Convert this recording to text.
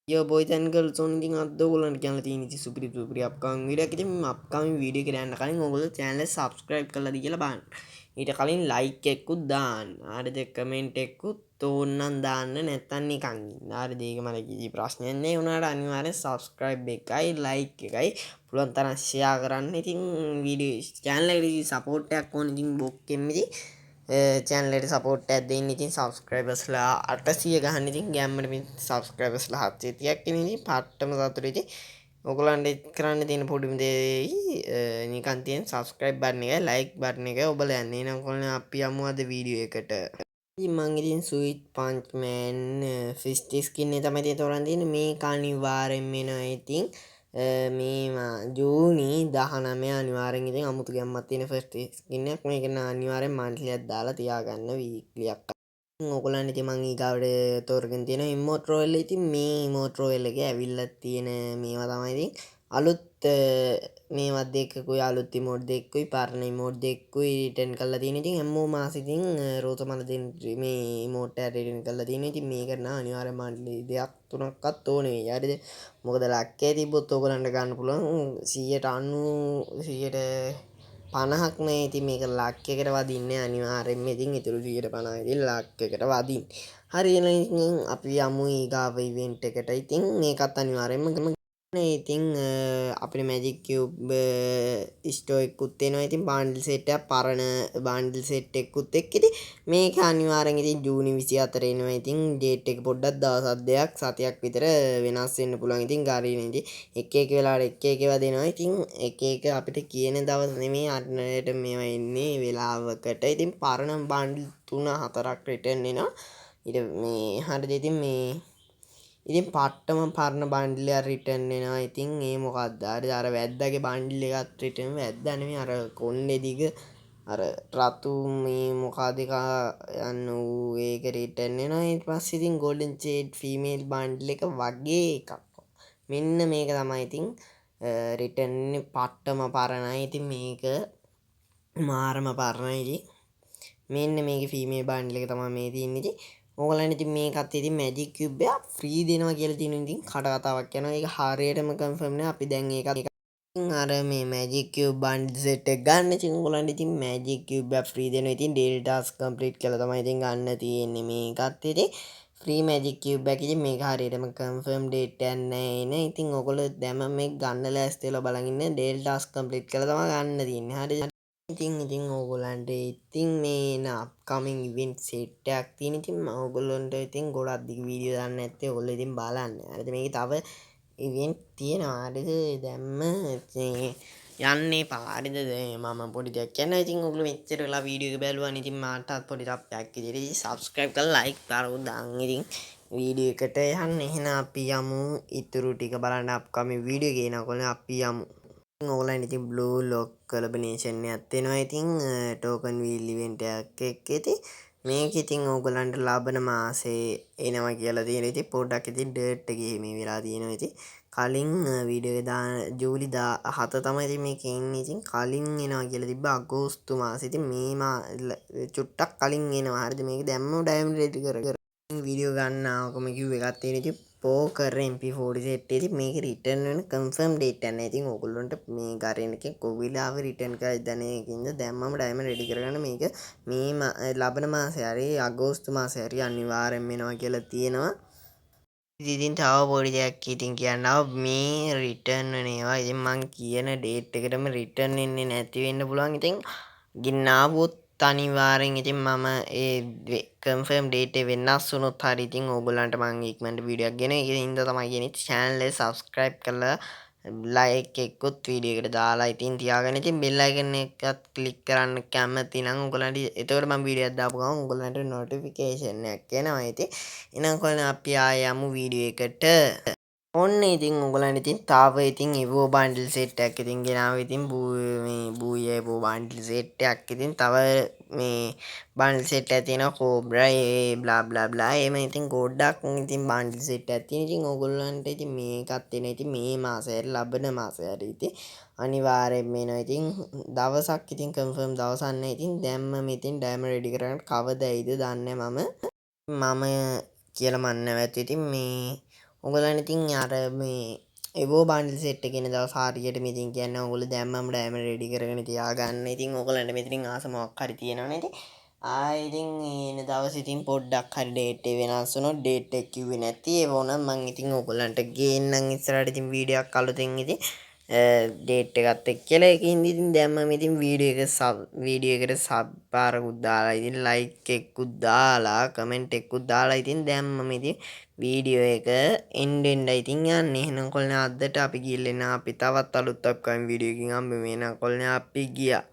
Yo boys and girls ඉතින් අද ඔයගොල්ලන්ට කියන්න තියෙන ඉතින් සුපිරි අප්කමින් වීඩියෝ එකක්. ඉතින් අප්කමින් වීඩියෝ එකට යන්න කලින් ඔයගොල්ලෝ channel එක subscribe කරලාද කියලා බලන්න. ඊට කලින් like එකකුත් දාන්න. හරිද? comment එකකුත් ඕනනම් දාන්න නැත්නම් නිකන් ඉන්න. හරිද? ඒක මට කිසි ප්‍රශ්නයක් නෑ. උනාට අනිවාර්යෙන් subscribe එකයි like එකයි පුළුවන් තරම් share කරන්න. ඉතින් වීඩියෝ channel එකට support එකක් ඕන. ඉතින් බොක්කෙම ඉතින් channel එකට support එකක් දෙන්න. ඉතින් subscribers ලා 800 ගහන්න. ඉතින් ගැම්මට මේ subscribers ලා 730ක් ඉන්නේ. ඉතින් පාට්ටම සතුටුයි. ඉතින් ඔයගොල්ලන්ට කරන්න තියෙන පොඩිම දේ නිකන් තියෙන subscribe button එකයි like button එකයි ඔබලා යන්න. එහෙනම් කොහොමද අපි යමු අද වීඩියෝ එකට. ඉතින් මං ඉතින් sweet punch man fish skin එක තමයි තෝරන් තියෙන්නේ. මේක අනිවාර්යෙන් වෙනවා. ඉතින් මේ ජූනි 19 අනිවාර්යෙන් ඉතින් අමුතු ගැම්මක් තියෙන ෆස්ට් ස්කින් එකක්. මේක අනිවාර්යෙන් මන්ත්ලියක් දාලා තියාගන්න වීක්ලි එකක්. ඔයගොල්ලන් ඉතින් මං ඊගාවට තෝරගෙන තියෙන ඉමෝට් රොයල්. ඉතින් මේ ඉමෝට් රොයල් එකේ ඇවිල්ලා තියෙන මේවා තමයි ඉතින් අලුත් මේවත් දෙකකුයි අලුත් ඉමෝට් දෙකකුයි පරණ ඉමෝට් දෙකකුයි රිටර්න් කරලා තියෙන. ඉතින් හැමෝම මාස ඉතින් රෝතමල දෙන මේ ඉමෝට් එක රිටර්න් කරලා තියෙන. ඉතින් මේකට නම් අනිවාර්යෙන් මන්ත්ලි දෙකක් තුනක්වත් ඕනේ වෙයි. හරිද? මොකද ලක්කේ තිබ්බොත් ඔයගොල්ලන්ට ගන්න පුළුවන් 190 50ක් නේ. ඉතින් මේක ලක් එකට වදින්නේ අනිවාර්යෙන්ම. ඉතින් ඊටු 150 ඉතින් ලක් එකට වදින්න. හරි එහෙනම් අපි යමු ඊගාව ඉවෙන්ට් එකට. ඉතින් මේකත් අනිවාර්යෙන්ම ඉතින් අපිට මැජික් කියුබ් ස්ටෝ එකකුත් එනවා. ඉතින් බාන්ඩල් සෙට් එක පරණ බාන්ඩල් සෙට් එකකුත් එක්ක ඉතින් මේක අනිවාර්යෙන් ඉතින් ජූනි 24 එනවා. ඉතින් ඩේට් එක පොඩ්ඩක් දවස් දෙකක් සතියක් විතර වෙනස් වෙන්න පුළුවන්. ඉතින් ගාරින ඉතින් එක වෙලාවට එක ඒවා දෙනවා. ඉතින් එක අපිට කියන දවස් නෙමෙයි අරනට මේවා එන්නේ වෙලාවකට. ඉතින් පරණ බාන්ඩල් 3-4ක් රිටර්න් වෙනවා. ඊට මේ හරිද? ඉතින් මේ ඉතින් පට්ටම පරණ බන්ඩල් එක රිටර්න් වෙනවා. ඉතින් ඒ මොකක්ද? අර වැද්දාගේ බන්ඩල් එකත් රිටර්න් වැද්දා නෙමෙයි අර කොණ්ඩේ දිග අර රතු මේ මොකද එක යන්න ඌ ඒක රිටර්න් වෙනවා. ඊට පස්සේ ඉතින් ගෝල්ඩන් චේඩ් ෆීමේල් බන්ඩල් එක වගේ එකක්. මෙන්න මේක තමයි ඉතින් රිටර්න් පට්ටම පරණයි. ඉතින් මේක මාරම පරණයි. ඉතින් මෙන්න මේකේ ෆීමේල් බන්ඩල් එක තමයි මේ තියෙන්නේ. ඉතින් ඕගලන් ඉතින් මේකත් ඉතින් මැජික් කියුබ් එක ෆ්‍රී දෙනවා කියලා තියෙනවා. ඉතින් කඩ කතාවක් යනවා. ඒක හරියටම කන්ෆර්ම් නෑ. අපි දැන් ඒකත් ඉතින් අර මේ මැජික් කියුබ් බන්ඩල් සෙට් එක ගන්න. ඉතින් ඕගලන්ට ඉතින් මැජික් කියුබ් එක ෆ්‍රී දෙනවා. ඉතින් ඩේලි ටාස්ක් කම්ප්ලීට් කළා තමයි ඉතින් ගන්න තියෙන්නේ. මේකත් ඉතින් ෆ්‍රී මැජික් කියුබ් එක. ඉතින් මේක හරියටම කන්ෆර්ම් ඩේට් එකක් නෑ එන. ඉතින් ඕගොල්ලෝ දැම මේක ගන්න ලෑස්ති වෙලා බලන් ඉන්න. ඩේලි ටාස්ක් කම්ප්ලීට් කළා තමයි ගන්න තියෙන්නේ. හරිද? ඉතින් ඕගොල්ලන්ට ඉතින් මේ අප්කමින් ඉවෙන්ට් සෙට් එකක් තියෙන. ඉතින් ඕගොල්ලන්ට ඉතින් ගොඩක් දිග වීඩියෝ දාන්න නැත්තේ ඔයගොල්ලෝ ඉතින් බලන්න. හරිද? මේකේ තව ඉවෙන්ට් තියෙනවා. හරිද? දැම්ම යන්නේ පාරිද මම පොඩි දෙයක් කියන්න. ඉතින් ඔයගොල්ලෝ මෙච්චර වෙලා වීඩියෝ එක බැලුවානේ. ඉතින් මාටත් පොඩි තප්පයක් විදිහට subscribe කරලා like කරලා දාන්න. ඉතින් වීඩියෝ එකට යන්න. එහෙනම් අපි යමු ඊටු ටික බලන්න අප්කමින් වීඩියෝ එක එනකොට අපි යමු. ඕගලන් ඉතින් බ්ලූ ලොක් කොලබනේෂන් එකක් තියෙනවා. ඉතින් ටෝකන් වීල් ඉවෙන්ට් එකක් එක්ක ඉතින් මේක ඉතින් ඕගලන්ට ලබන මාසේ එනවා කියලා තියෙනවා. ඉතින් පොඩ්ඩක් ඉතින් ඩේට් එකේ මේ වෙලා තියෙනවා. ඉතින් කලින් වීඩියෝ එක දාන ජූලි 17 තමයි ඉතින් මේක එන්නේ. ඉතින් කලින් එනවා කියලා තිබ්බා අගෝස්තු මාසේ. ඉතින් මේ චුට්ටක් කලින් එනවා. හරිද? මේක දැම්මම ඩයමන්ඩ් රෙඩි කර වීඩියෝ ගන්න ආවකම කිව්ව එකක් තියෙන. ඉතින් පෝකර් MP40 සෙට් එක. ඉතින් මේක රිටර්න් වෙන කන්ෆර්ම් ඩේට් එක නැහැ. ඉතින් ඕගොල්ලන්ට මේ ගාරෙන් එකෙන් කොවිලාව රිටර්න් කරයි දනේකින්ද දැම්මම ඩයමන්ඩ් රෙඩි කරගන්න. මේක මේ ලබන මාසේ හරි අගෝස්තු මාසේ හරි අනිවාර්යෙන් වෙනවා කියලා තියෙනවා. ඉතින් තව පොඩි දෙයක් ඉතින් කියන්නවා මේ රිටර්න් වෙන ඒවා ඉතින් මං කියන ඩේට් එකටම රිටර්න් වෙන්නේ නැති වෙන්න පුළුවන්. ඉතින් ගින්නාවොත් අනිවාර්යෙන් ඉතින් මම ඒ කන්ෆර්ම් ඩේට් එක වෙනස් වුණොත් හරි ඉතින් ඕගොල්ලන්ට මං ඉක්මනට වීඩියෝ එකක් ගෙන ඒකින් හින්දා තමයි කියන්නේ channel එක subscribe කරලා like එකකුත් වීඩියෝ එකට දාලා ඉතින් තියාගන්න. ඉතින් bell icon එකත් click කරන්න කැමති නම් ඔයගොල්ලන්ට එතකොට මම වීඩියෝ එකක් දාපු ගමන් ඔයගොල්ලන්ට notification එකක් එනවා. ඉතින් එහෙනම් කොහොමද අපි ආයෙ යමු වීඩියෝ එකට. ඔන්න ඉතින් ඔයගොල්ලන්ට ඉතින් තාම ඉතින් එවෝ බන්ඩල් සෙට් එකක් ඉතින් ගෙනාවා. ඉතින් මේ බූයේ එවෝ බන්ඩල් සෙට් එකක් ඉතින් තව මේ බන්ඩල් සෙට් එකක් තියෙනවා කෝබ්‍රා ඒ බ්ලා බ්ලා බ්ලා එහෙම ඉතින් ගොඩක් ඉතින් බන්ඩල් සෙට් එකක් තියෙන. ඉතින් ඔයගොල්ලන්ට ඉතින් මේකත් එන. ඉතින් මේ මාසේ හරි ලබන මාසේ හරි ඉතින් අනිවාර්යෙන්ම එනවා. ඉතින් දවසක් ඉතින් කන්ෆර්ම් දවසක් නැහැ. ඉතින් දැම්මම ඉතින් ඩයමන්ඩ් රෙඩි කරගන්න කවදයිද දන්නේ මම කියලා මන් නැවැත්. ඉතින් මේ ඔයගොල්ලන් ඉතින් අර මේ එවෝ බන්ඩල් සෙට් එකේ ඉන්න දවස් හරියටම ඉතින් කියන්නේ ඔයගොල්ලෝ දැම්මම ඩයමන්ඩ් රෙඩි කරගෙන තියාගන්න. ඉතින් ඔයගොල්ලන්ට මෙතනින් ආස මොකක් හරි තියෙනවනේ ඉතින් ඉතින් එන දවස් ඉතින් පොඩ්ඩක් හරි ඩේට් එක වෙනස් වුණොත් ඩේට් එක කිව්වේ නැති ඒව උනම් මං ඉතින් ඔයගොල්ලන්ට ගේන්නම් ඉස්සරහට ඉතින් වීඩියෝ එකක් අලුතෙන් ඉතින් ඩේට් එකත් එක්කලා ඒකින්ද ඉතින් දැම්මම ඉතින් වීඩියෝ එකට සබ් පාරකුත් දාලා ඉතින් ලයික් එකකුත් දාලා කමෙන්ට් එකකුත් දාලා ඉතින් දැම්මම ඉතින් වීඩියෝ එක එන්න ඉතින් යන්නේ. එහෙනම් කොල්ලේ අදට අපි ගිහින් අපි තවත් අලුත් අප්කමින් වීඩියෝ එකකින් හම්බෙමු. එහෙනම් කොල්ලේ අපි ගියා.